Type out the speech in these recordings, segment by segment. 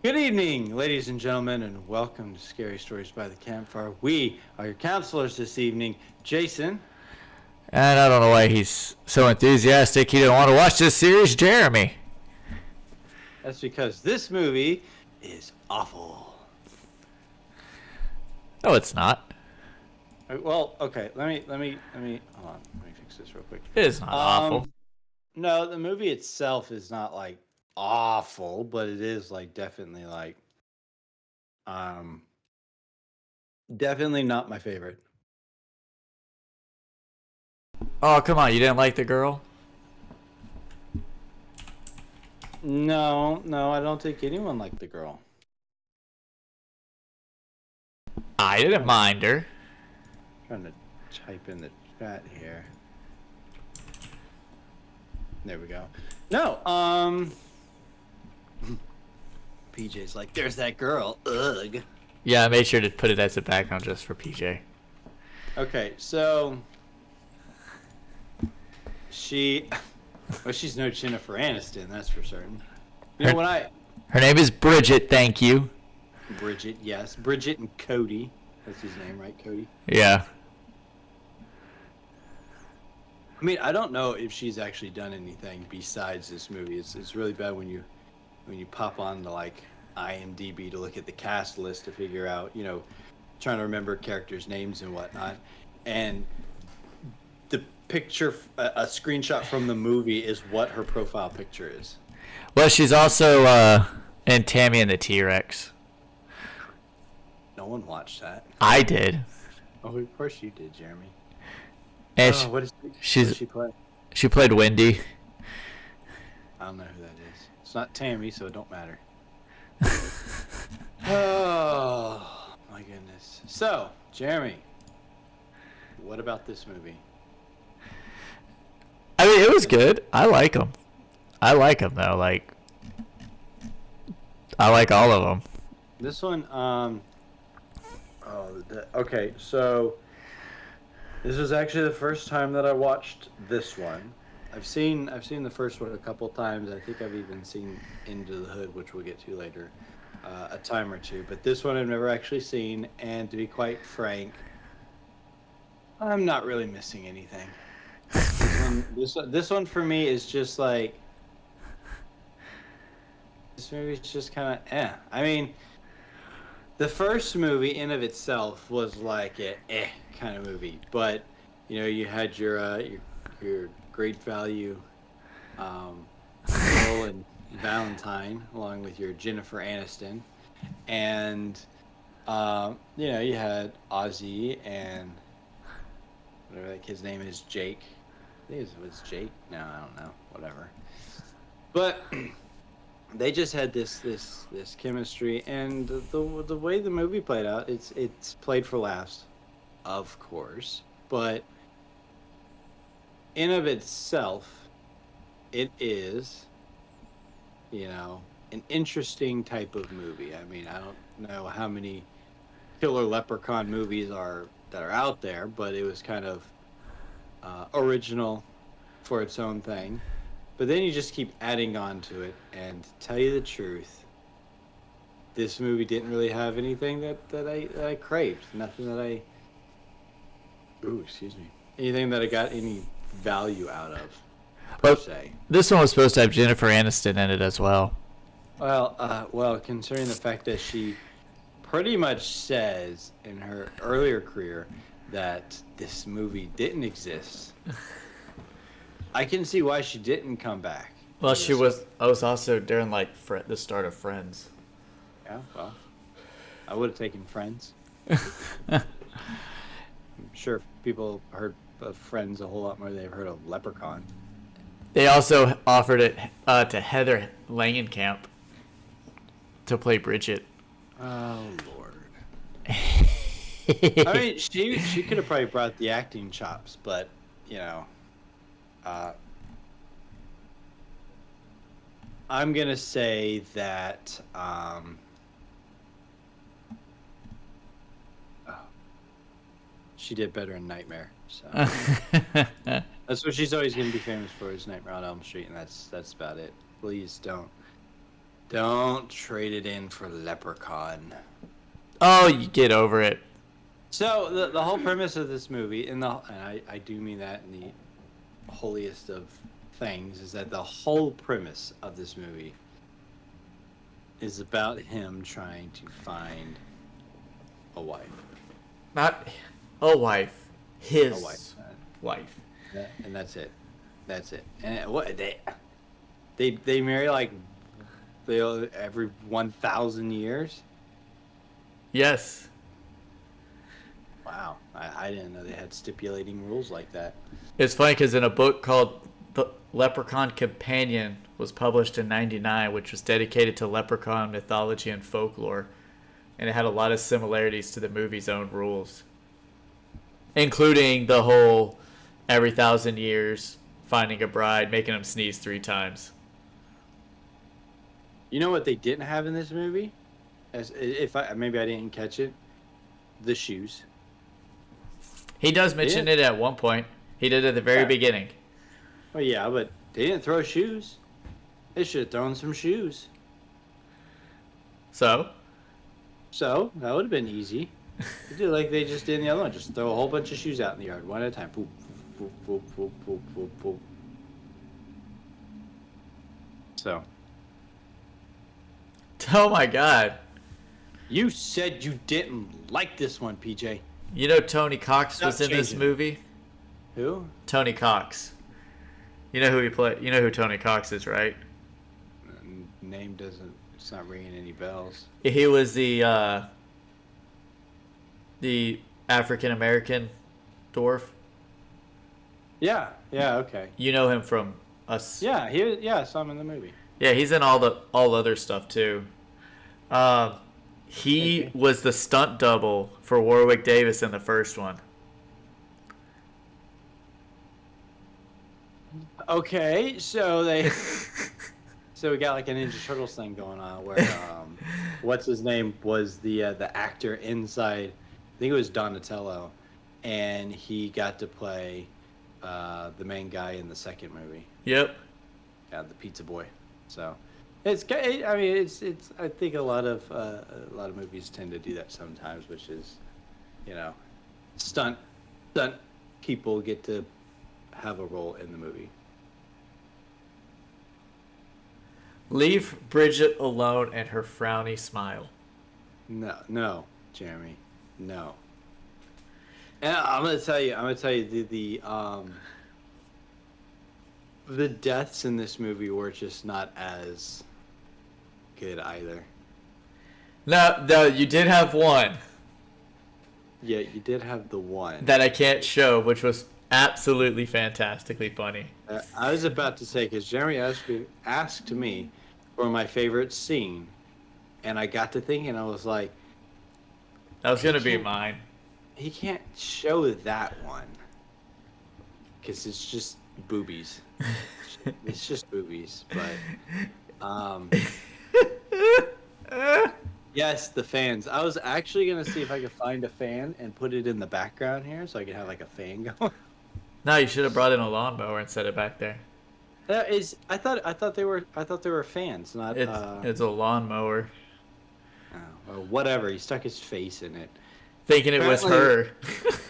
Good evening, ladies and gentlemen, and welcome to Scary Stories by the Campfire. We are your counselors this evening, Jason. And I don't know why he's so enthusiastic. He didn't want to watch this series, Jeremy. That's because this movie is awful. No, it's not. Well, okay, let me hold on. Let me fix this real quick. It is not awful. No, the movie itself is not like awful, but it is like um definitely not my favorite. Oh, come on. You didn't like the girl? No, I don't think anyone liked the girl. I didn't mind her. Trying to type in the chat here. There we go. No, PJ's like, there's that girl. Ugh. Yeah, I made sure to put it as a background just for PJ. Okay, so she's no Jennifer Aniston, that's for certain. You know, Her name is Bridget, thank you. Bridget, yes. Bridget and Cody. That's his name, right? Cody? Yeah. I mean, I don't know if she's actually done anything besides this movie. It's really bad when you pop on to like IMDb to look at the cast list to figure out, trying to remember characters' names and whatnot. And the picture, a screenshot from the movie is what her profile picture is. Well, she's also in Tammy and the T-Rex. No one watched that. I did. Oh, of course you did, Jeremy. And what does she play? She played Wendy. I don't know who that is. It's not Tammy, so it don't matter. Oh, my goodness. So, Jeremy, what about this movie? I mean, it was good. I like them. Though. Like, I like all of them. This one, okay, so this was actually the first time that I watched this one. I've seen the first one a couple times. I think I've even seen Into the Hood, which we'll get to later, a time or two. But this one I've never actually seen, and to be quite frank, I'm not really missing anything. This one for me is just like, this movie's just kind of I mean, the first movie in of itself was like a kind of movie, but you had your great value Pearl and Valentine along with your Jennifer Aniston, and you had Ozzy and whatever that kid's name is, Jake. I think it was Jake. No, I don't know. Whatever. But they just had this chemistry, and the way the movie played out, it's played for laughs, of course, but in of itself, it is, an interesting type of movie. I mean, I don't know how many killer Leprechaun movies that are out there, but it was kind of original for its own thing. But then you just keep adding on to it, and to tell you the truth, this movie didn't really have anything that I craved. Nothing that anything that I got any value out of, per se. This one was supposed to have Jennifer Aniston in it as well. Well, considering the fact that she pretty much says in her earlier career that this movie didn't exist, I can see why she didn't come back. Well, I was also during like the start of Friends. Yeah, well, I would have taken Friends. I'm sure people heard of Friends a whole lot more than they've heard of Leprechaun. They also offered it to Heather Langenkamp to play Bridget. Oh Lord. I mean, she could have probably brought the acting chops, but I'm gonna say that she did better in Nightmare. So that's what she's always gonna be famous for, is Nightmare on Elm Street, and that's about it. Please don't Don't trade it in for Leprechaun. Oh, you get over it. So the whole premise of this movie, I do mean that in the holiest of things, is that the whole premise of this movie is about him trying to find a wife. Not a wife. His A wife. wife. And that's it. That's it. And what they marry like every 1,000 years. Yes. Wow, I didn't know they had stipulating rules like that. It's funny because in a book called The Leprechaun Companion was published in '99, which was dedicated to leprechaun mythology and folklore, and it had a lot of similarities to the movie's own rules, including the whole every 1,000 years finding a bride, making him sneeze 3 times. You know what they didn't have in this movie? Maybe I didn't catch it. The shoes. He does mention it at one point. He did at the very beginning. Well, yeah, but they didn't throw shoes. They should have thrown some shoes. So So that would have been easy. They do like they just did in the other one. Just throw a whole bunch of shoes out in the yard, one at a time. Boop, boop, boop, boop, boop, boop, boop. So oh my god. you said you didn't like this one, PJ. You know Tony Cox Stop was in this changing. movie? Who? Tony Cox. You know who he played? You know who Tony Cox is, right? Name doesn't. It's not ringing any bells. He was the African American dwarf. Yeah. Yeah. Okay. You know him from us. Yeah. I saw him in the movie. Yeah, he's in all other stuff too. He was the stunt double for Warwick Davis in the first one. Okay, so so we got like a Ninja Turtles thing going on where what's his name was the actor inside. I think it was Donatello, and he got to play the main guy in the second movie. Yep. Yeah, the pizza boy. So I mean it's I think a lot of movies tend to do that sometimes, which is, stunt people get to have a role in the movie. Leave Bridget alone and her frowny smile. No, Jeremy, no. And I'm gonna tell you the deaths in this movie were just not as good either. No, you did have one Yeah, you did have the one that I can't show, which was absolutely fantastically funny. I was about to say, because Jeremy asked me for my favorite scene, and I got to thinking, I was like, That was gonna be mine. he can't show that one because it's just boobies. It's just boobies, but yes, the fans. I was actually gonna see if I could find a fan and put it in the background here, so I could have like a fan going. No, you should have brought in a lawnmower and set it back there. That is, I thought they were fans, not. It's a lawnmower. Well, whatever. He stuck his face in it. Thinking it was her.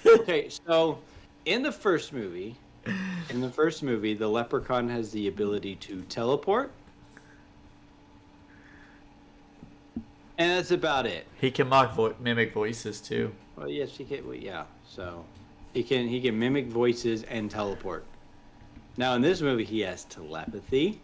Okay, so in the first movie, the leprechaun has the ability to teleport, and that's about it. He can mimic voices too. Well, yes, he can. Well, yeah, so he can mimic voices and teleport. Now in this movie, he has telepathy.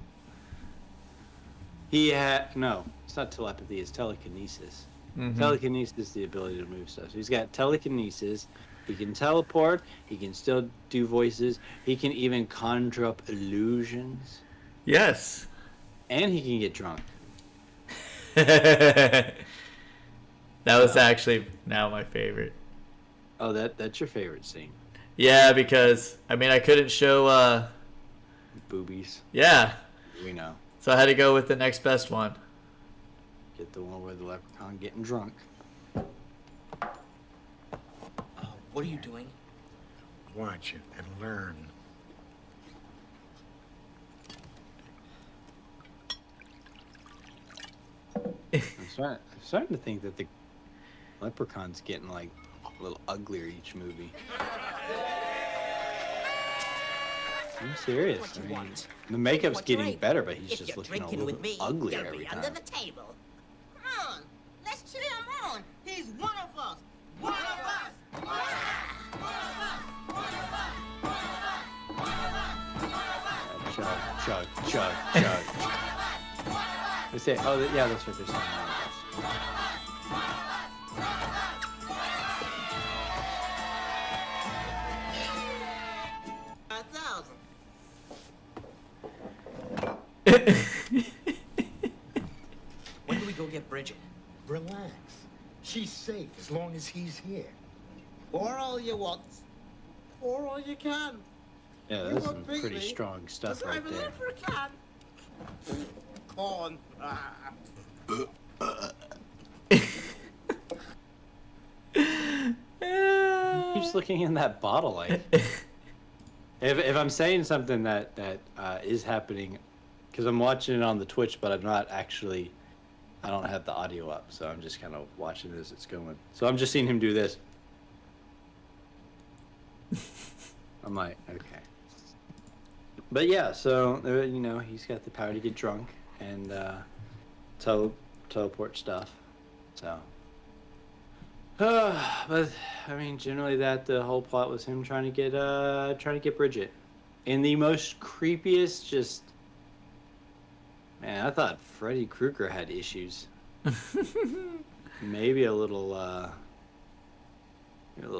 No, it's not telepathy. It's telekinesis. Mm-hmm. Telekinesis is the ability to move stuff. So he's got telekinesis. He can teleport. He can still do voices. He can even conjure up illusions. Yes. And he can get drunk. That was actually now my favorite. Oh, that's your favorite scene. Yeah, because I couldn't show Boobies. Yeah. We know. So I had to go with the next best one. Get the one where the leprechaun getting drunk. What are you doing? Watch it and learn. I'm starting to think that the Leprechaun's getting like a little uglier each movie. I'm serious. What I you mean, want? the makeup's What you getting ate? better, but he's If just you're looking a drinking little with bit me, uglier you'll every be time. under the table. Come on, let's cheer him on. He's one of us. One of us. One of us. One of us. One of us. One of us. One of us. Chug, chug, chug, chug. They say, oh, yeah, that's what they're saying. One of us. When do we go get Bridget? Relax. She's safe as long as he's here. Pour all you want. Pour all you can. Yeah, You that's won't some beat pretty me, strong stuff 'cause right I'm a there. leprechaun. Corn. Keeps looking in that bottle like. If I'm saying something that is happening, because I'm watching it on the Twitch, but I'm not actually. I don't have the audio up, so I'm just kind of watching it as it's going. So I'm just seeing him do this. I'm like, okay. But yeah, so he's got the power to get drunk and teleport stuff. So, but I mean, generally the whole plot was him trying to get Bridget, in the most creepiest. Just man, I thought Freddy Krueger had issues. Maybe a little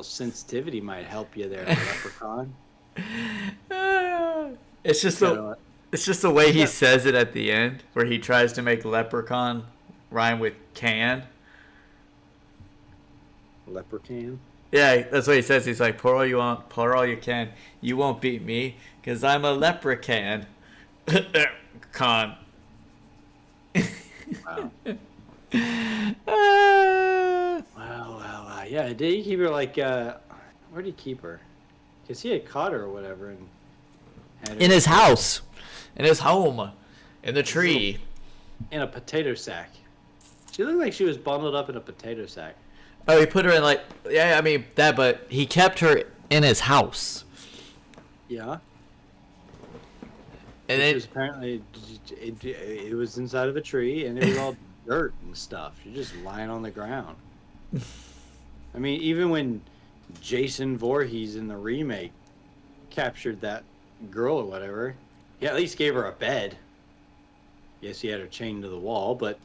sensitivity might help you there, Leprechaun. It's just Kinda it's just the way he Yeah. says it at the end, where he tries to make leprechaun rhyme with can. Leprechaun. Yeah, that's what he says. He's like, pour all you want, pour all you can. You won't beat me, because I'm a leprechaun. Con. Wow. Ah. Wow. Yeah, did he keep her like? Where did he keep her? Because he had caught her or whatever, and had her In his house, in his home, in the tree. in a potato sack. She looked like she was bundled up in a potato sack. Oh, he put her in but he kept her in his house. Yeah. And It then was apparently it was inside of a tree, and it was all dirt and stuff. You're just lying on the ground. I mean, even when Jason Voorhees in the remake captured that girl or whatever, he at least gave her a bed. Yes, he had her chained to the wall, but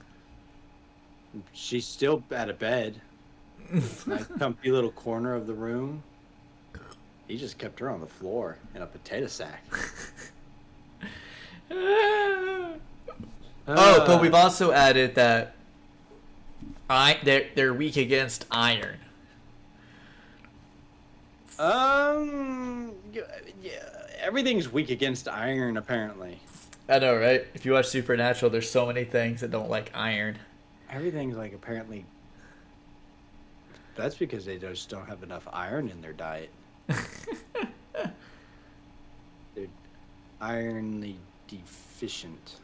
she's still at a bed. Nice comfy little corner of the room. He just kept her on the floor in a potato sack. but we've also added that they're weak against iron. Yeah, everything's weak against iron apparently. I know, right? If you watch Supernatural, there's so many things that don't like iron. Everything's like apparently. That's because they just don't have enough iron in their diet. They're ironly deficient.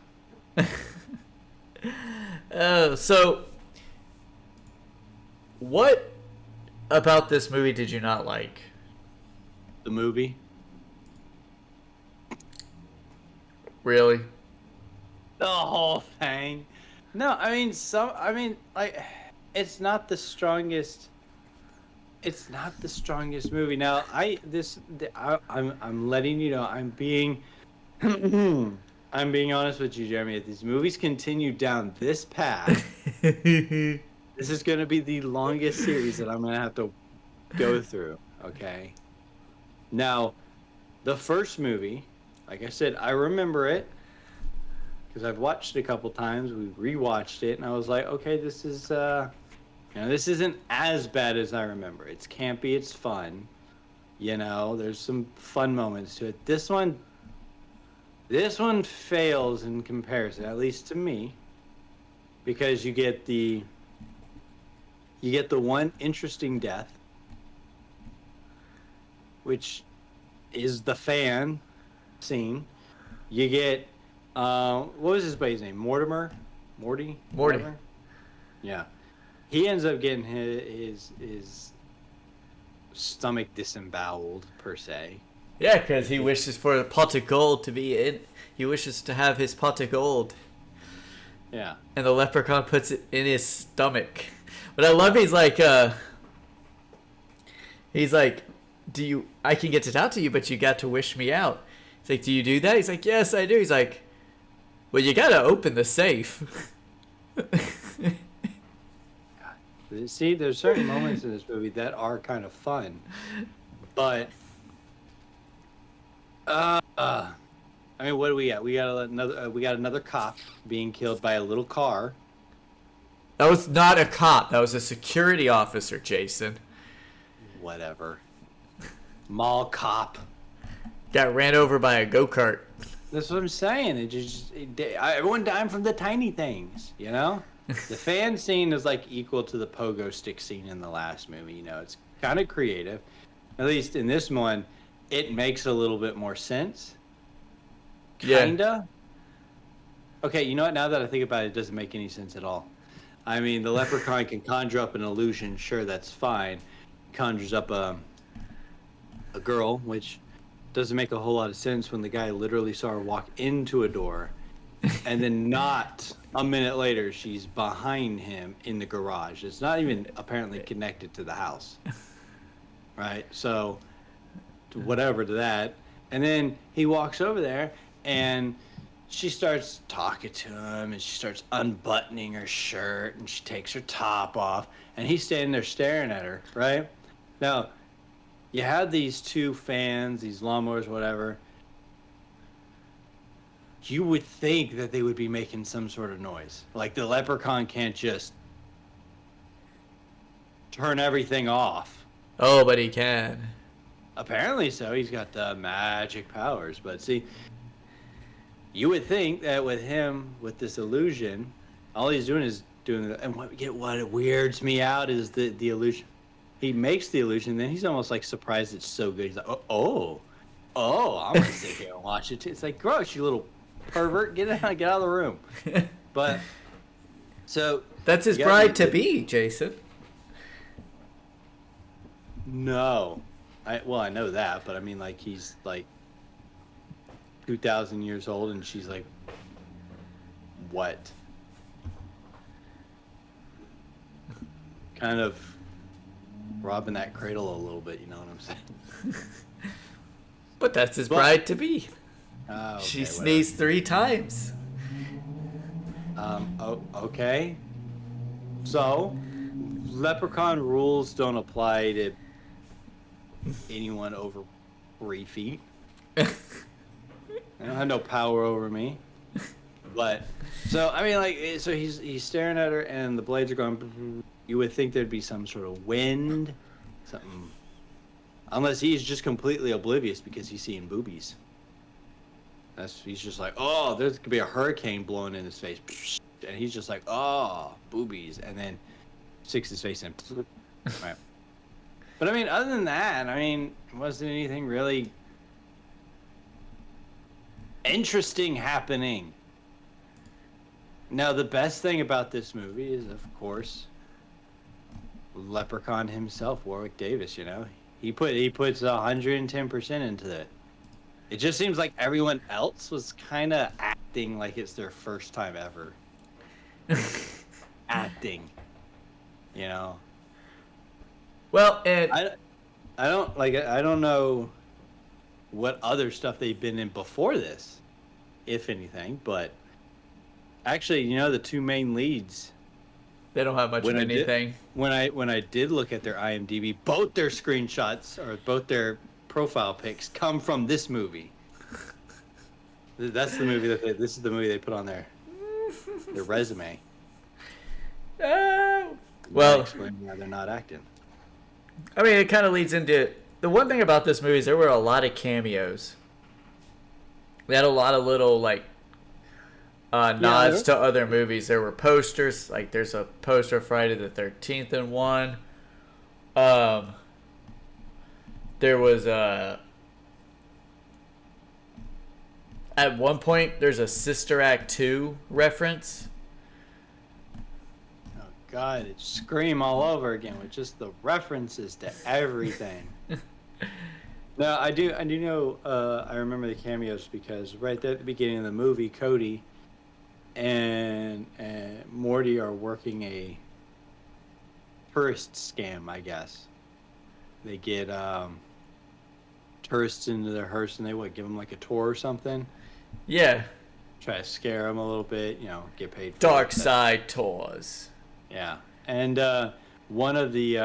So what about this movie did you not like? The movie. Really? The whole thing. No, I mean, like, it's not the strongest. It's not the strongest movie. Now, I'm letting you know. I'm being, I'm being honest with you, Jeremy. If these movies continue down this path, this is going to be the longest series that I'm going to have to go through. Okay. Now, the first movie, like I said, I remember it because I've watched it a couple times. We rewatched it, and I was like, okay, this is, this isn't as bad as I remember. It's campy, it's fun. There's some fun moments to it. This one fails in comparison, at least to me, because you get the one interesting death, which is the fan scene. You get what was his buddy's name? Morty. Morty. Whatever? Yeah. He ends up getting his stomach disemboweled, per se. Yeah, because he wishes for a pot of gold to be in. He wishes to have his pot of gold. Yeah. And the leprechaun puts it in his stomach. But I love he's like, I can get it out to you, but you got to wish me out. He's like, do you do that? He's like, yes, I do. He's like, well, you got to open the safe. See, there's certain moments in this movie that are kind of fun, but I mean, what do we got? We got another cop being killed by a little car. That was not a cop. That was a security officer, Jason. Whatever. Mall cop. Got ran over by a go-kart. That's what I'm saying. Everyone dying from the tiny things, you know? The fan scene is like equal to the pogo stick scene in the last movie. You know, it's kind of creative. At least in this one, it makes a little bit more sense. Kinda. Yeah. Okay, you know what? Now that I think about it, it doesn't make any sense at all. I mean, the leprechaun can conjure up an illusion. Sure, that's fine. Conjures up a girl, which doesn't make a whole lot of sense when the guy literally saw her walk into a door, and then not a minute later, she's behind him in the garage. It's not even apparently connected to the house. Right? So, whatever to that. And then he walks over there, and she starts talking to him, and she starts unbuttoning her shirt, and she takes her top off, and he's standing there staring at her, right? Now, you have these two fans, these lawnmowers, whatever. You would think that they would be making some sort of noise. Like the leprechaun can't just turn everything off. Oh, but he can. Apparently so. He's got the magic powers. But see, you would think that with him, with this illusion, all he's doing is doing the, and what weirds me out is the illusion. He makes the illusion, then he's almost like surprised it's so good. He's like, oh, I'm gonna sit here and watch it too. It's like, gross, you little pervert, get out of the room. But so that's his bride to be, Jason. No, I know that, but I mean, like, he's like 2,000 years old, and she's like, what? Kind of robbing that cradle a little bit, you know what I'm saying? But that's his bride to be. Okay, she sneezed 3 times. Okay. So, leprechaun rules don't apply to anyone over 3 feet. They don't have no power over me. But, so, I mean, like, so he's staring at her, and the blades are going. You would think there'd be some sort of wind, something. Unless he's just completely oblivious because he's seeing boobies. He's just like, oh, there could be a hurricane blowing in his face. And he's just like, oh, boobies. And then sticks his face in. Right. But I mean, other than that, I mean, wasn't anything really interesting happening. Now, the best thing about this movie is, of course, Leprechaun himself, Warwick Davis, you know. He puts 110% into it. It just seems like everyone else was kind of acting like it's their first time ever. Acting. You know. Well, and I don't know what other stuff they've been in before this, if anything, but actually, you know, the 2 main leads, they don't have much of anything. When I did look at their IMDb, both their screenshots or both their profile pics come from this movie. That's the movie this is the movie they put on their resume. Well, explaining why they're not acting. I mean, it kind of leads into the one thing about this movie is there were a lot of cameos. They had a lot of little like nods to other movies. There were posters, like there's a poster of Friday the 13th in one. There was at one point there's a Sister Act 2 reference. Oh god, it's Scream all over again with just the references to everything. No, I do know. I remember the cameos because right there at the beginning of the movie, Cody and Morty are working a tourist scam, I guess. They get tourists into their hearse and they give them like a tour or something. Yeah. Try to scare them a little bit, get paid for Dark it. side tours. Yeah, and one of the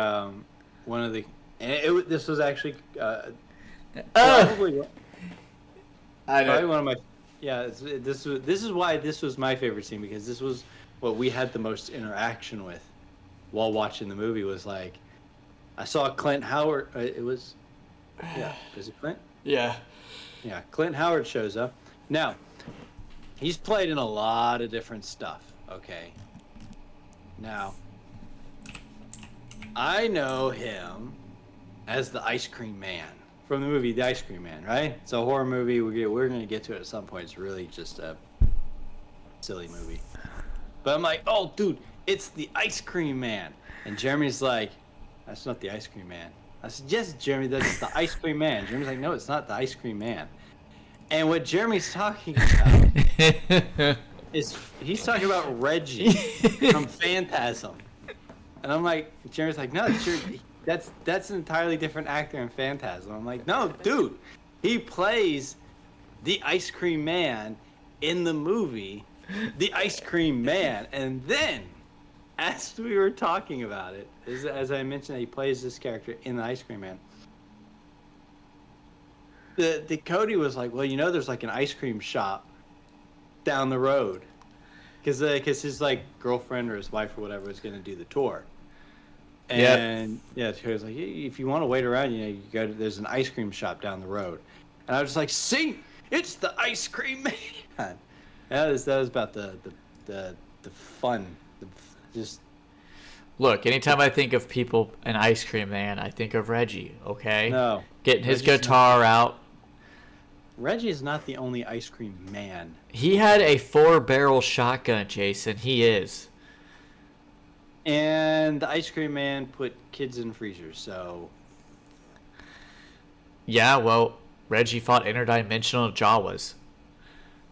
this was actually probably I know. one of my this is why this was my favorite scene, because this was what we had the most interaction with while watching the movie. Was like, I saw Clint Howard. Is it Clint? Yeah. Yeah, Clint Howard shows up. Now, he's played in a lot of different stuff. Okay. Now, I know him as the Ice Cream Man from the movie The Ice Cream Man, right? It's a horror movie. We're going to get to it at some point. It's really just a silly movie. But I'm like, oh, dude, it's the Ice Cream Man. And Jeremy's like, that's not the Ice Cream Man. I said, yes, Jeremy, that's the Ice Cream Man. Jeremy's like, no, it's not the Ice Cream Man. And what Jeremy's talking about is he's talking about Reggie from Phantasm. And I'm like, Jeremy's like, no, that's an entirely different actor in Phantasm. I'm like, no, dude, he plays the Ice Cream Man in the movie The Ice Cream Man. And then, as we were talking about it, as I mentioned, he plays this character in The Ice Cream Man. The Cody was like, well, there's like an ice cream shop down the road, because his like girlfriend or his wife or whatever was going to do the tour. And yeah, he was like, hey, if you want to wait around, you go to, there's an ice cream shop down the road. And I was just like, see, it's the Ice Cream Man. That was about the fun, just. Look, anytime I think of people an Ice Cream Man, I think of Reggie. Okay. No. Getting his guitar out. Reggie is not the only Ice Cream Man. He had a 4-barrel shotgun, Jason. He is. And the Ice Cream Man put kids in freezers, so. Yeah, well, Reggie fought interdimensional Jawas.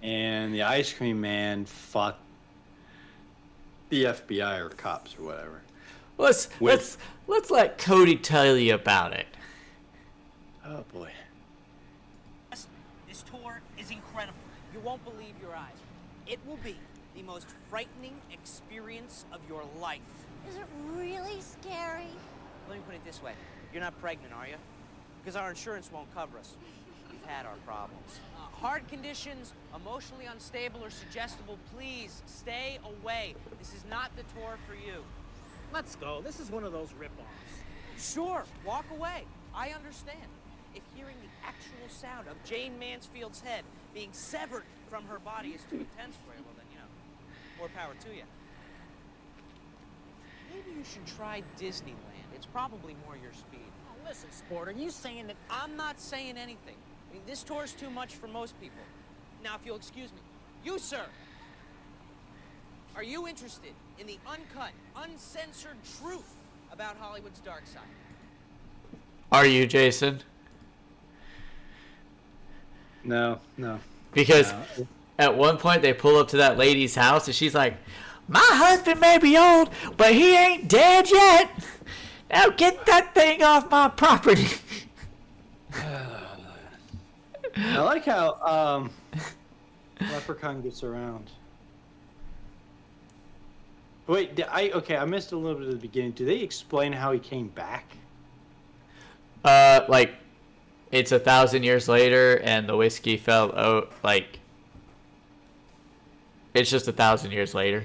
And the Ice Cream Man fought the FBI or cops or whatever. Let's let Cody tell you about it. Oh boy. This tour is incredible. You won't believe your eyes. It will be the most frightening experience of your life. Is it really scary? Let me put it this way. You're not pregnant, are you? Because our insurance won't cover us. We've had our problems. Heart conditions, emotionally unstable or suggestible, please stay away. This is not the tour for you. Let's go. This is one of those rip-offs. Sure, walk away. I understand. If hearing the actual sound of Jane Mansfield's head being severed from her body is too intense for you, well then, more power to you. Maybe you should try Disneyland. It's probably more your speed. Oh, listen, Sport, are you saying that... I'm not saying anything. I mean, this tour's too much for most people. Now, if you'll excuse me. You, sir! Are you interested in the uncut, uncensored truth about Hollywood's dark side? Are you, Jason? No. Because at one point they pull up to that lady's house and she's like, my husband may be old, but he ain't dead yet. Now get that thing off my property. I like how Leprechaun gets around. Wait, I missed a little bit at the beginning. Do they explain how he came back? Like, it's 1,000 years later and the whiskey fell like, it's just 1,000 years later.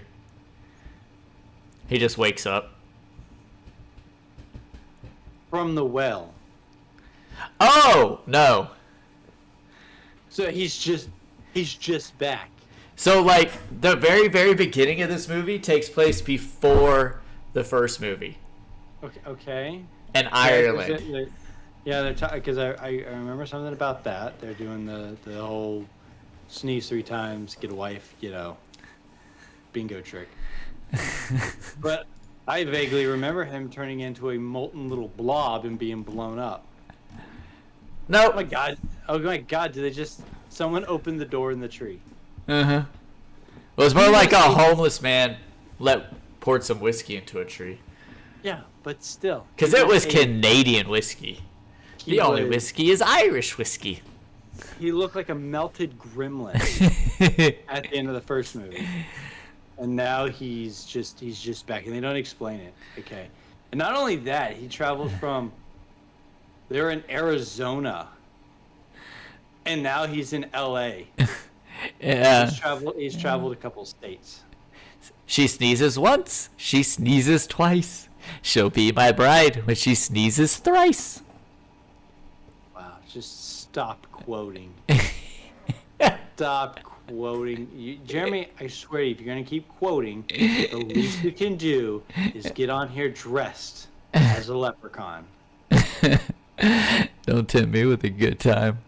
He just wakes up. From the well. Oh, no. So he's just back. So, like, the very, very beginning of this movie takes place before the first movie. Okay. In Ireland. Yeah, they're because I remember something about that. They're doing the whole sneeze 3 times, get a wife, bingo trick. But I vaguely remember him turning into a molten little blob and being blown up. Nope. Oh my god! Oh my god! Did they just someone opened the door in the tree? Uh-huh. It was more like a homeless man poured some whiskey into a tree. Yeah, but still. Because it was Canadian whiskey. The only whiskey is Irish whiskey. He looked like a melted gremlin at the end of the first movie. And now he's just back, and they don't explain it. Okay. And not only that, he traveled from... They're in Arizona. And now he's in L.A. Yeah. He's traveled a couple states. She sneezes once. She sneezes twice. She'll be my bride when she sneezes thrice. Wow. Just stop quoting. Stop quoting. Jeremy, I swear, if you're going to keep quoting, the least you can do is get on here dressed as a leprechaun. Don't tempt me with a good time.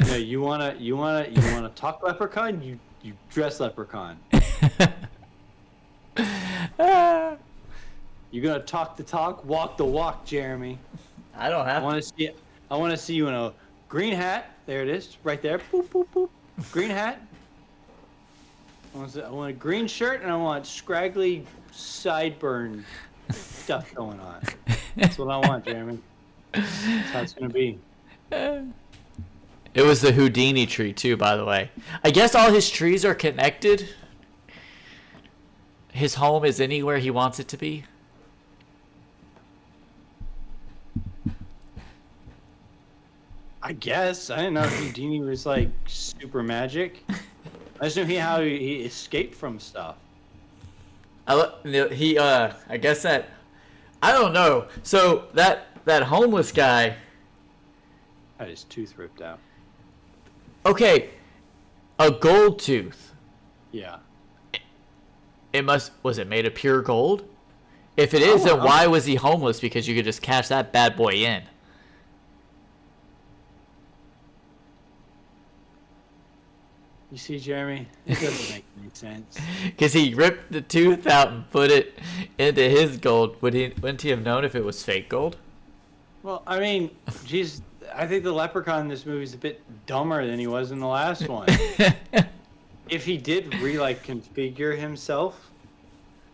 No, you wanna talk leprechaun? You dress leprechaun. You're gonna talk the talk, walk the walk, Jeremy. I don't have. I want to see you in a green hat. There it is, right there. Boop boop boop. Green hat. I want a green shirt and I want scraggly sideburn stuff going on. That's what I want, Jeremy. That's how it's gonna be. It was the Houdini tree too, by the way. I guess all his trees are connected. His home is anywhere he wants it to be. I guess. I didn't know Houdini was like super magic. I just knew he escaped from stuff. I guess that, I don't know. So that homeless guy Had his tooth ripped out. Okay, a gold tooth. Yeah. Was it made of pure gold? If it is, then why was he homeless? Because you could just cash that bad boy in. You see, Jeremy? It doesn't make any sense. Because he ripped the tooth out and put it into his gold. Wouldn't he have known if it was fake gold? Well, I mean, geez, I think the leprechaun in this movie is a bit dumber than he was in the last one. If he did configure himself,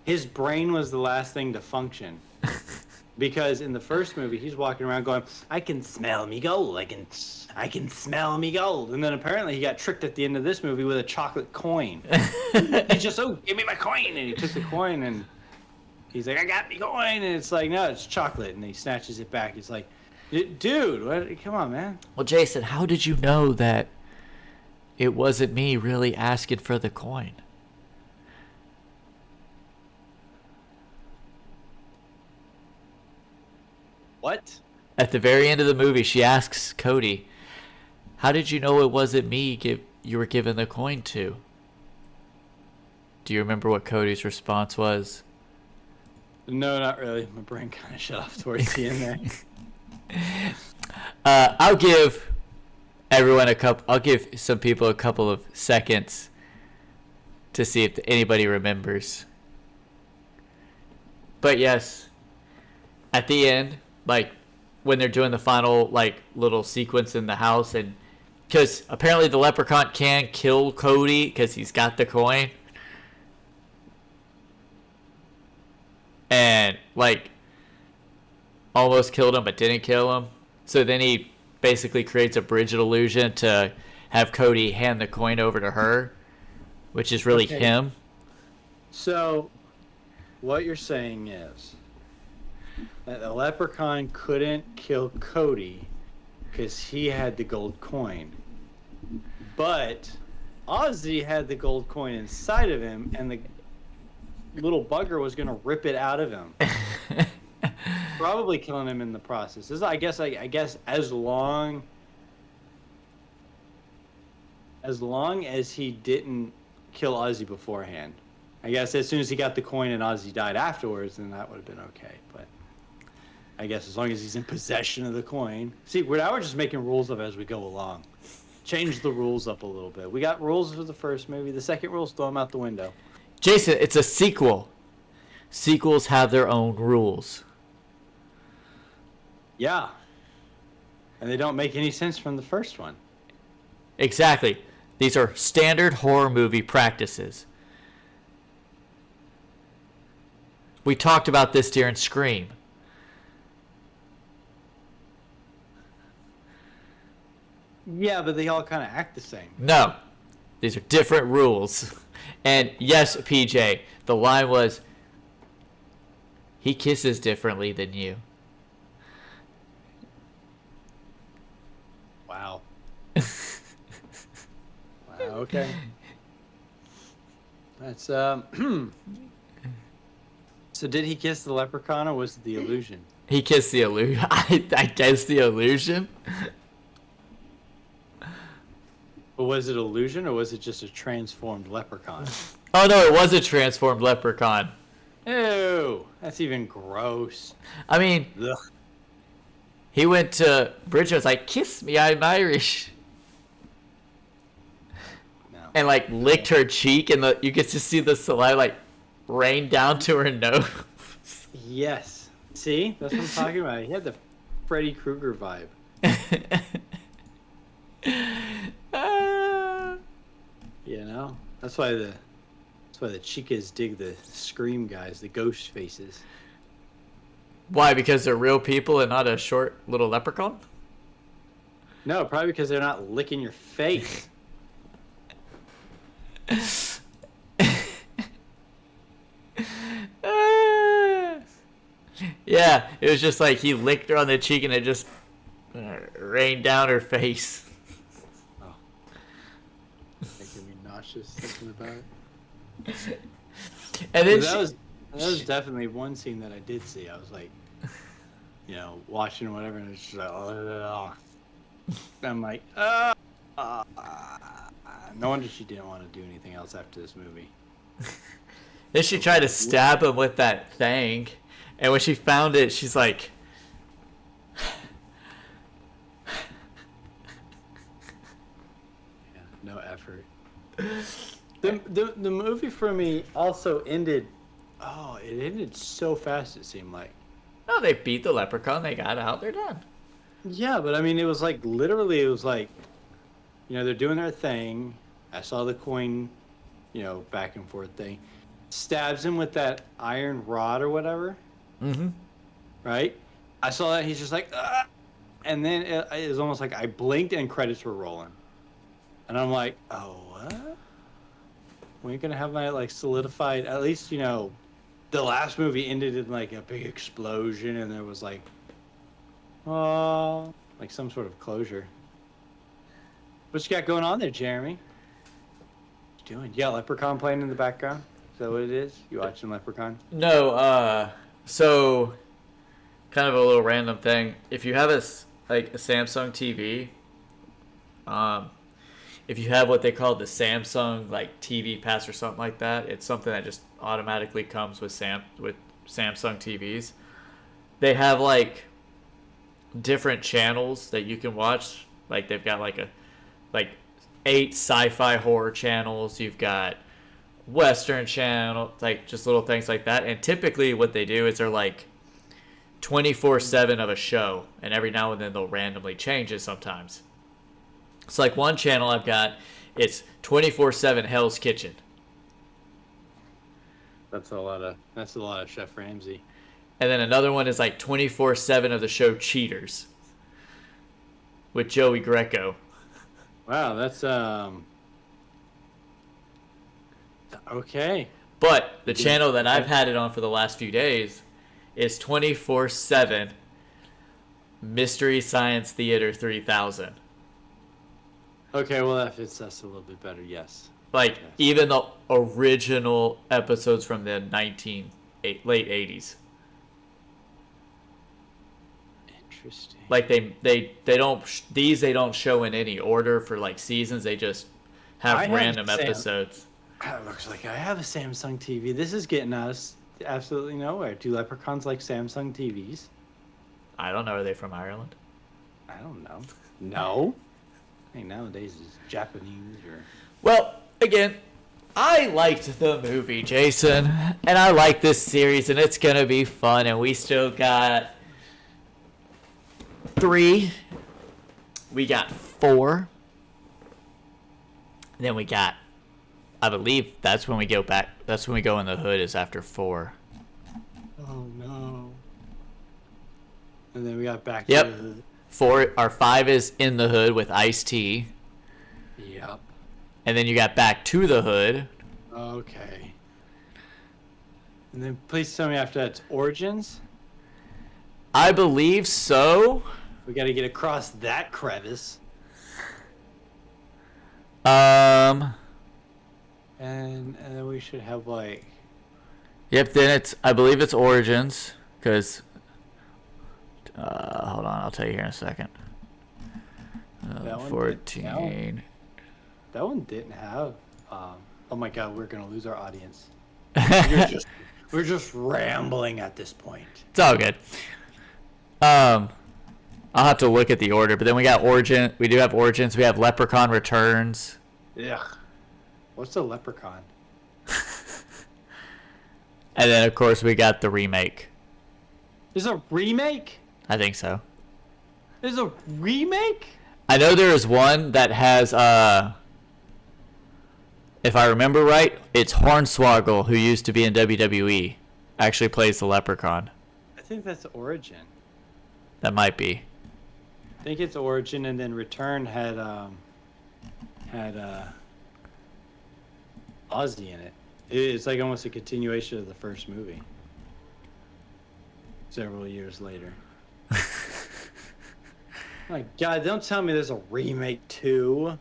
his brain was the last thing to function. Because in the first movie, he's walking around going, I can smell me gold. I can smell me gold. And then apparently he got tricked at the end of this movie with a chocolate coin. He's just, give me my coin. And he took the coin and he's like, I got me coin. And it's like, no, it's chocolate. And he snatches it back. It's like, dude, come on, man. Well, Jason, how did you know that it wasn't me really asking for the coin? What? At the very end of the movie, she asks Cody, how did you know it wasn't me you were given the coin to? Do you remember what Cody's response was? No, not really. My brain kind of shut off towards the end there. I'll give I'll give some people a couple of seconds to see if anybody remembers. But yes, at the end, when they're doing the final little sequence in the house, and because apparently the leprechaun can kill Cody because he's got the coin, and almost killed him but didn't kill him. So then he basically creates a bridge illusion to have Cody hand the coin over to her, which is really him. So what you're saying is that the leprechaun couldn't kill Cody because he had the gold coin. But Ozzy had the gold coin inside of him, and the little bugger was going to rip it out of him. Probably killing him in the process. I guess as long as he didn't kill Ozzy beforehand. I guess as soon as he got the coin and Ozzy died afterwards, then that would have been okay. But I guess as long as he's in possession of the coin. See, we're just making rules up as we go along. Change the rules up a little bit. We got rules for the first movie. The second rules, throw them out the window. Jason, it's a sequel. sequels have their own rules. Yeah. And they don't make any sense from the first one. Exactly. These are standard horror movie practices. We talked about this during Scream. Yeah, but they all kind of act the same. No. These are different rules. And yes, PJ, the line was, he kisses differently than you. Wow. Wow, okay. That's, So did he kiss the leprechaun, or was it the illusion? He kissed the illusion. I guess the illusion. But was it illusion, or was it just a transformed leprechaun? Oh no, it was a transformed leprechaun. Ew, that's even gross. I mean, Ugh. he went to Bridget and was like, kiss me, I'm Irish. No. And like licked her cheek, and you get to see the saliva like rain down to her nose. Yes. See? That's what I'm talking about. He had the Freddy Krueger vibe. You know? That's why the chicas dig the Scream guys, the ghost faces. Why? Because they're real people and not a short little leprechaun? No, probably because they're not licking your face. Yeah, it was just like he licked her on the cheek and it just rained down her face. Oh. Making me nauseous thinking about it. And then that was definitely one scene that I did see. I was like, watching whatever, and it's just like, oh. I'm like, no wonder she didn't want to do anything else after this movie. then she tried to stab him with that thing, and when she found it, she's like, yeah, no effort. The movie for me also ended. Oh, it ended so fast. It seemed like. oh, they beat the leprechaun, they got out, they're done. Yeah, but I mean, it was like literally. It was like, they're doing their thing. I saw the coin, back and forth thing. Stabs him with that iron rod or whatever. Mm-hmm. Right. I saw that. He's just like, ah! And then it was almost like I blinked and credits were rolling, and I'm like, oh what? We ain't gonna have my like solidified. At least the last movie ended in like a big explosion, and there was like, oh, like some sort of closure. What you got going on there, Jeremy? What you doing? You got Leprechaun playing in the background? Is that what it is? You watching Leprechaun? No, so kind of a little random thing. If you have a Samsung TV, if you have what they call the Samsung like TV Pass or something like that, it's something that just automatically comes with Samsung TVs. They have like different channels that you can watch. Like they've got like 8 sci-fi horror channels. You've got Western channel, like just little things like that. And typically what they do is they're like 24/7 of a show, and every now and then they'll randomly change it sometimes. It's like one channel I've got, it's 24/7 Hell's Kitchen. That's a lot of Chef Ramsay. And then another one is like 24/7 of the show Cheaters with Joey Greco. Wow, that's okay. But the channel that I've had it on for the last few days is 24/7 Mystery Science Theater 3000. Okay, well that fits us a little bit better. Yes. Like Yes. even the original episodes from the late 80s. Interesting. Like they don't show in any order for like seasons. They just have random episodes. It looks like I have a Samsung TV. This is getting us absolutely nowhere. Do leprechauns like Samsung TVs? I don't know. Are they from Ireland? I don't know. No. I think nowadays it's Japanese or. Well, again, I liked the movie, Jason, and I like this series, and it's gonna be fun. And we still got 3. We got 4. Then we got, I believe that's when we go back. That's when we go in the hood. Is after 4. Oh no. And then we got back Yep. to the... 4 or 5 is in the hood with Ice-T. Yep. And then you got back to the hood. Okay. And then please tell me after that's Origins. I believe so. We got to get across that crevice. Um. And then we should have like... Yep. Then it's. I believe it's Origins. Cause. Hold on. I'll tell you here in a second. That one 14. That one didn't have... oh my god, we're going to lose our audience. We're just rambling at this point. It's all good. I'll have to look at the order, but then we got Origin. We do have Origins. We have Leprechaun Returns. Yeah. What's a Leprechaun? And then, of course, we got the remake. There's a remake? I think so. There's a remake? I know there is one that has, if I remember right, it's Hornswoggle, who used to be in WWE, actually plays the Leprechaun. I think that's Origin. That might be. I think it's Origin, and then Return had Ozzy in it. It's like almost a continuation of the first movie. Several years later. My God, don't tell me there's a remake too.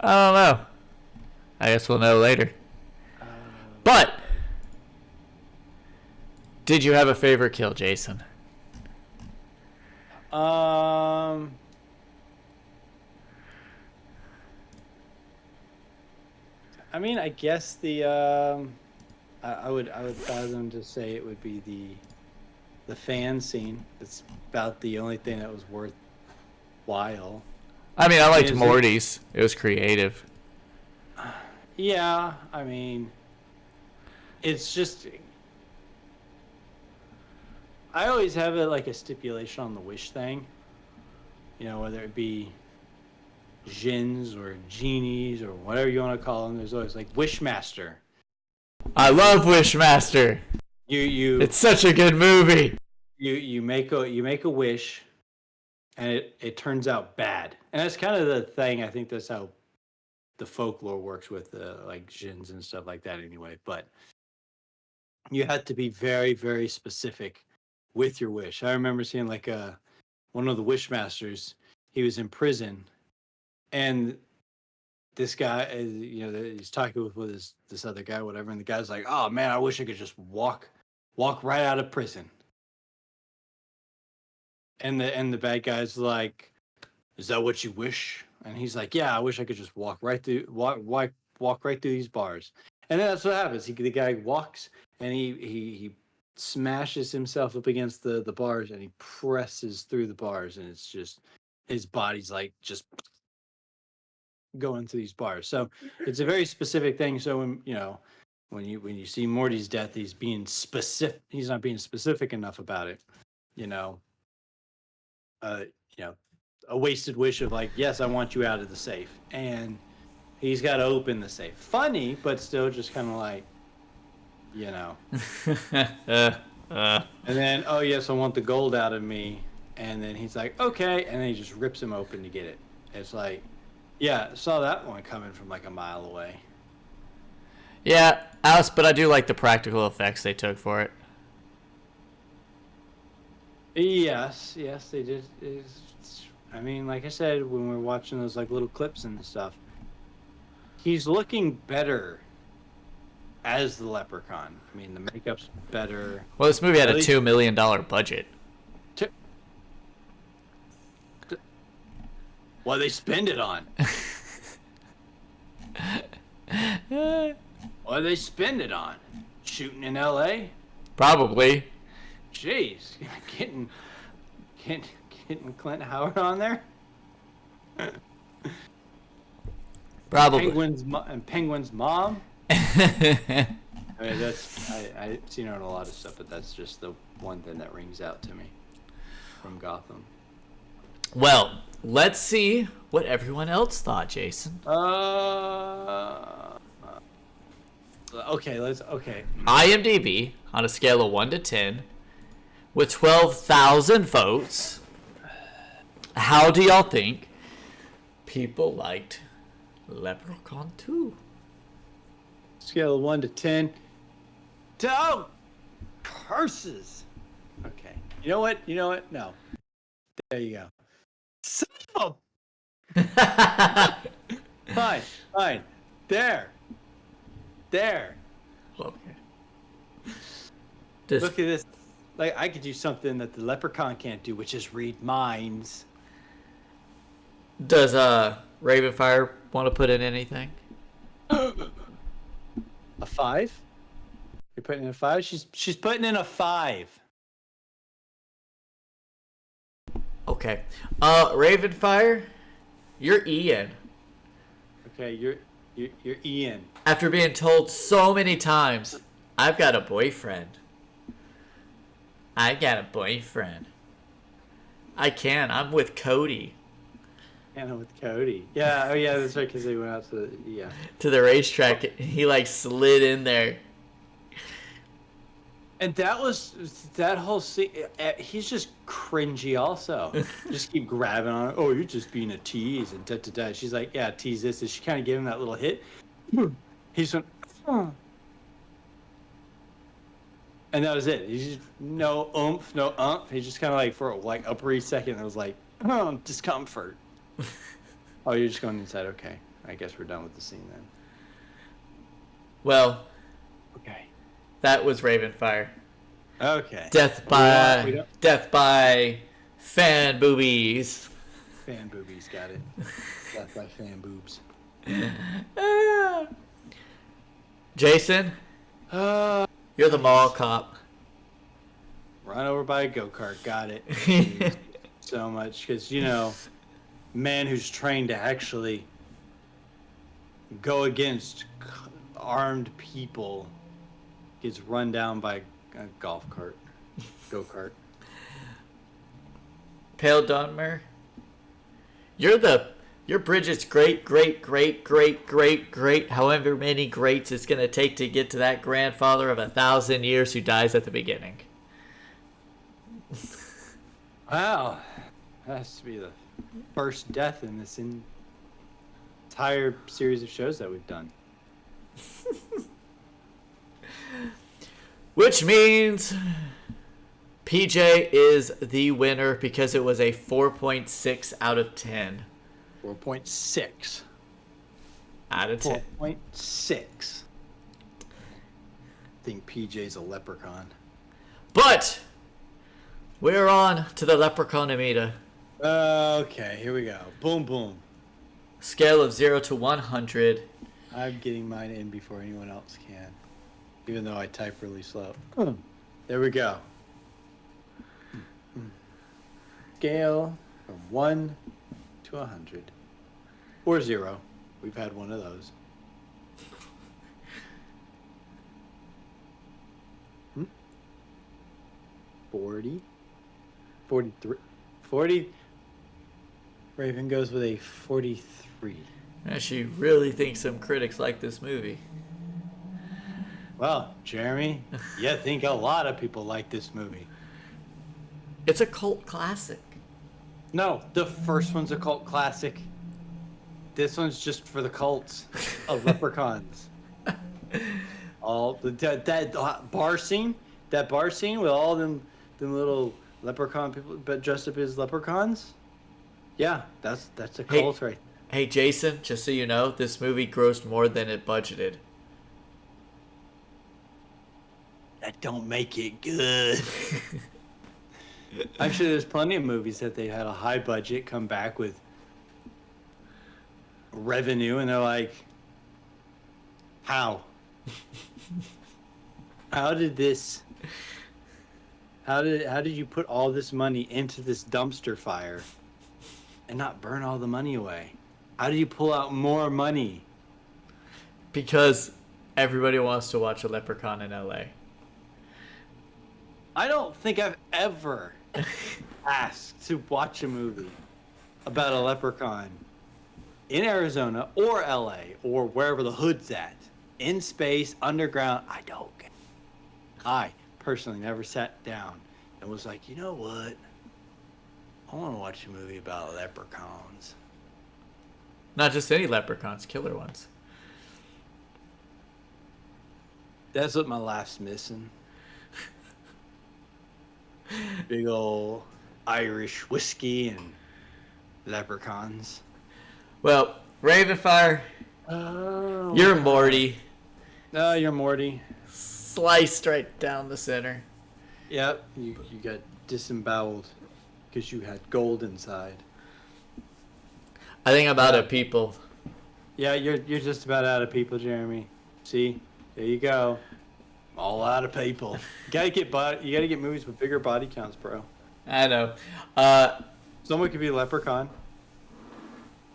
I don't know. I guess we'll know later. But did you have a favorite kill, Jason? I mean, I guess the I would fathom to say it would be the fan scene. It's about the only thing that was worthwhile. I mean, I liked Is it- Morty's. It was creative. Yeah, I mean, it's just I always have like a stipulation on the wish thing. You know, whether it be djinns or genies or whatever you want to call them. There's always like Wishmaster. I love Wishmaster. You It's such a good movie. you make a wish, and it turns out bad. And that's kind of the thing. I think that's how the folklore works with like djinns and stuff like that. Anyway, but you have to be very, very specific with your wish. I remember seeing like one of the Wishmasters. He was in prison, and this guy, he's talking with this other guy, whatever, and the guy's like, "Oh man, I wish I could just walk right out of prison." And the bad guy's like, "Is that what you wish?" And he's like, "Yeah, I wish I could just walk right through these bars." And then that's what happens. The guy walks and he smashes himself up against the bars, and he presses through the bars, and it's just his body's like just going through these bars. So it's a very specific thing. So when you see Morty's death, he's being specific. He's not being specific enough about it. You know, a wasted wish of like, yes, I want you out of the safe, and he's got to open the safe. Funny, but still just kind of like, And then, oh yes, I want the gold out of me, and then he's like, okay, and then he just rips him open to get it. It's like, yeah, saw that one coming from like a mile away. Yeah, Alice, but I do like the practical effects they took for it. Yes, they did. I mean, like I said, when we were watching those like little clips and stuff, he's looking better as the Leprechaun. I mean, the makeup's better. Well, this movie had At a least- $2 million budget. What they spend it on? What they spend it on? Shooting in L.A.? Probably. Jeez, getting Clint Howard on there. Probably. Penguin's mom. I mean, I've seen her in a lot of stuff, but that's just the one thing that rings out to me from Gotham. Well, let's see what everyone else thought, Jason. Okay, okay. IMDb, on a scale of 1 to 10, with 12,000 votes, how do y'all think people liked Leprechaun 2? Scale of 1 to 10. Oh, curses. Okay. You know what? No. There you go. Son of a- Fine. There. Okay. Look at this. Like, I could do something that the Leprechaun can't do, which is read minds. Does Ravenfire want to put in anything? A 5? You're putting in a 5? She's putting in a 5. Okay. Ravenfire, you're Ian. Okay, you're Ian. After being told so many times, I've got a boyfriend. I can. I'm with Cody. Anna with Cody. Yeah, oh yeah, that's right, because they went out to To the racetrack. He like slid in there. And that whole scene. He's just cringy. Also, just keep grabbing on it. Oh, you're just being a tease and da da da. She's like, yeah, tease this. And she kind of gave him that little hit. He's went, oh. And that was it. He's just no oomph, no umph. He just kind of like for like a brief second, it was like, oh, discomfort. Oh, you're just going inside. Okay, I guess we're done with the scene then. Well, okay. That was Ravenfire. Okay. Death by fan boobies. Fan boobies, got it. Death by fan boobs. Jason, you're the mall cop. Run over by a go-kart, got it. So much, because man who's trained to actually go against armed people gets run down by a golf cart, go-kart. Pale Dunmer, you're Bridget's great, however many greats it's going to take to get to that grandfather of 1,000 years who dies at the beginning. Wow. That has to be the first death in this entire series of shows that we've done. Which means PJ is the winner because it was a 4.6 out of 10. 4.6 out of 10. 4.6. I think PJ's a leprechaun. But we're on to the Leprechaun Amita. Okay, here we go. Boom, boom. Scale of 0 to 100. I'm getting mine in before anyone else can, even though I type really slow. There we go. Scale from 1 to 100. Or 0. We've had one of those. 40. 43. 40. Raven goes with a 43. She really thinks some critics like this movie. Well, Jeremy, you think a lot of people like this movie. It's a cult classic. No, the first one's a cult classic. This one's just for the cults of leprechauns. All that bar scene with all them little leprechaun people, but dressed up as leprechauns. Yeah, that's a cult, right? Hey, Jason, just so you know, this movie grossed more than it budgeted. That don't make it good. I'm sure there's plenty of movies that they had a high budget come back with revenue, and they're like, how? How did you put all this money into this dumpster fire and not burn all the money away? How do you pull out more money? Because Everybody wants to watch a Leprechaun in LA. I don't think I've ever asked to watch a movie about a leprechaun in Arizona or LA or wherever the hood's at. In space, underground, I don't care. I personally never sat down and was like, you know what? I want to watch a movie about leprechauns. Not just any leprechauns, killer ones. That's what my life's missing. Big ol' Irish whiskey and leprechauns. Well, Ravenfire, Oh, you're Morty. No, you're Morty. Sliced right down the center. Yep, you got disemboweled because you had gold inside. I think I'm out of people. Yeah, you're just about out of people, Jeremy. See, there you go. All out of people. You gotta get movies with bigger body counts, bro. I know. Someone could be a leprechaun.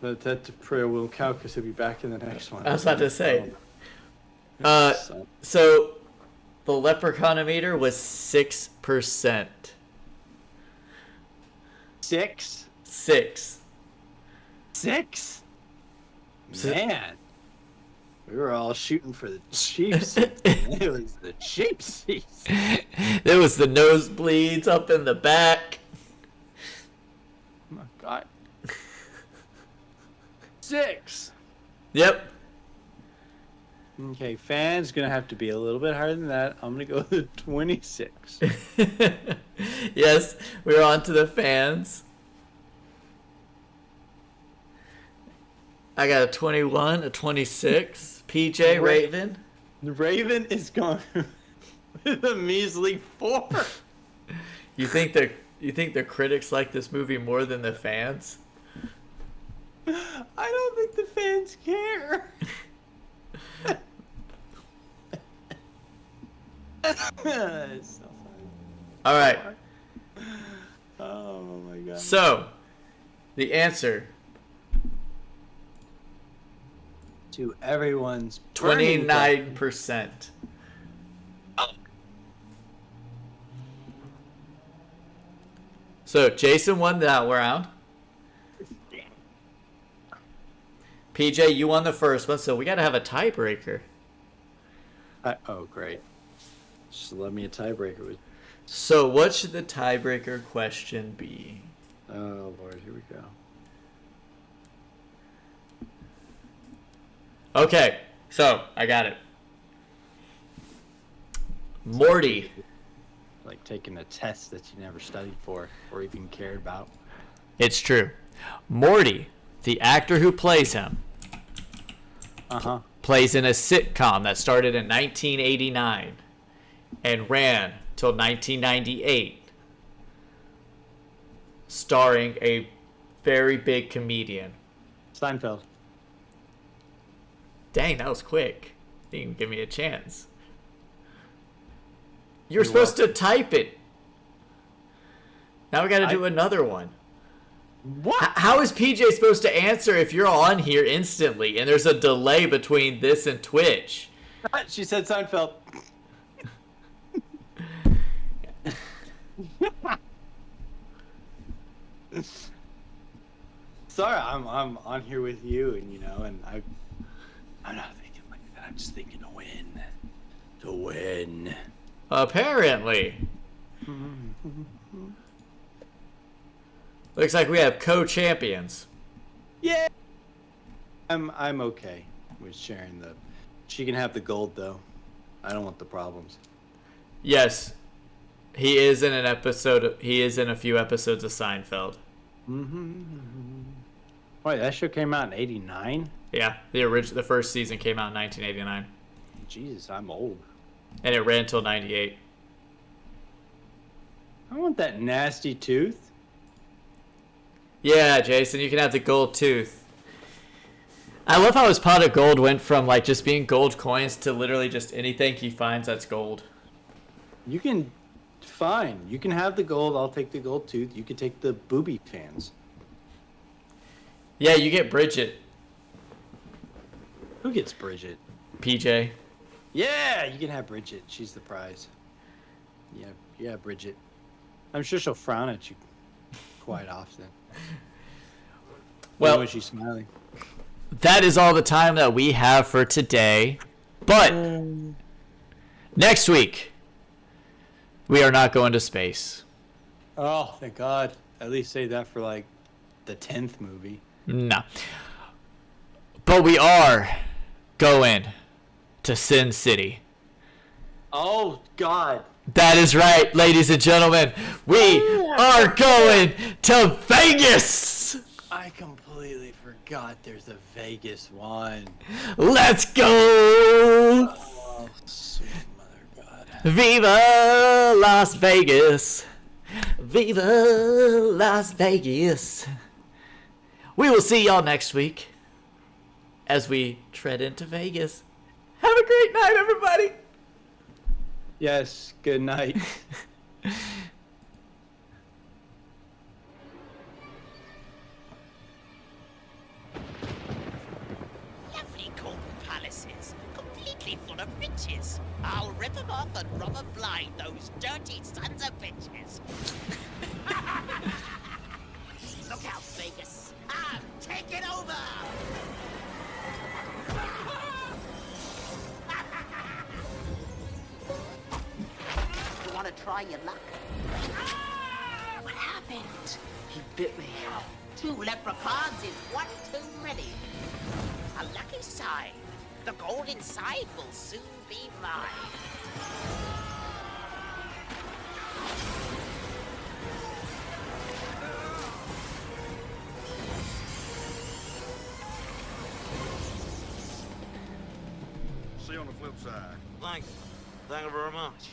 But that prayer will count because he'll be back in the next one. I was about to say. So the leprechaunometer was 6%. 6? 6. 6? Man. We were all shooting for the cheap seats. It was the cheap seats. There was the nosebleeds up in the back. Oh my God. 6. Yep. Okay, fan's gonna have to be a little bit higher than that. I'm gonna go with 26. Yes, we're on to the fans. I got a 21, a 26. PJ, Raven. The Raven is going with a measly 4. You think the critics like this movie more than the fans? I don't think the fans care. It's so funny. All right. Oh my God. So, the answer To everyone's burning 29%. So, Jason won that round. PJ, you won the first one, so we got to have a tiebreaker. Oh, great. Just let me a tiebreaker. So, what should the tiebreaker question be? Oh, Lord, here we go. Okay, so I got it. Morty. Like taking a test that you never studied for or even cared about. It's true. Morty, the actor who plays him, plays in a sitcom that started in 1989 and ran till 1998, starring a very big comedian. Seinfeld. Dang, that was quick. You didn't give me a chance. You were supposed to type it. Now we got to do another one. What? How is PJ supposed to answer if you're on here instantly and there's a delay between this and Twitch? She said Seinfeld. Sorry, I'm on here with you, and I'm not thinking like that. I'm just thinking to win. To win. Apparently. Looks like we have co-champions. Yeah. I'm okay with sharing the. She can have the gold though. I don't want the problems. Yes. He is in an episode. He is in a few episodes of Seinfeld. Wait, that show came out in '89. Yeah, the first season came out in 1989, Jesus, I'm old. and it ran till 98. I want that nasty tooth. Yeah, Jason, you can have the gold tooth. I love how his pot of gold went from like just being gold coins to literally just anything he finds that's gold. You can, fine. You can have the gold. I'll take the gold tooth. You can take the booby fans. Yeah, you get Bridget. Who gets Bridget? PJ. Yeah, you can have Bridget. She's the prize. Yeah, Bridget. I'm sure she'll frown at you quite often. Well, when she's smiling. that is all the time that we have for today. But next week, we are not going to space. Oh, thank God. At least say that for like the 10th movie. No. But we are going to Sin City. Oh, God. That is right, ladies and gentlemen. We are going to Vegas. I completely forgot there's a Vegas one. Let's go. Oh, sweet mother God. Viva Las Vegas. Viva Las Vegas. We will see y'all next week as we tread into Vegas. Have a great night, everybody. Yes, good night. Lovely golden palaces, completely full of riches. I'll rip them off and rob them blind, those dirty sons of bitches. Look out, Vegas. I'm taking over! You want to try your luck? What happened? He bit me. 2 leprechauns is one too many. A lucky sign. The gold inside will soon be mine. See you on the flip side. Thank you very much.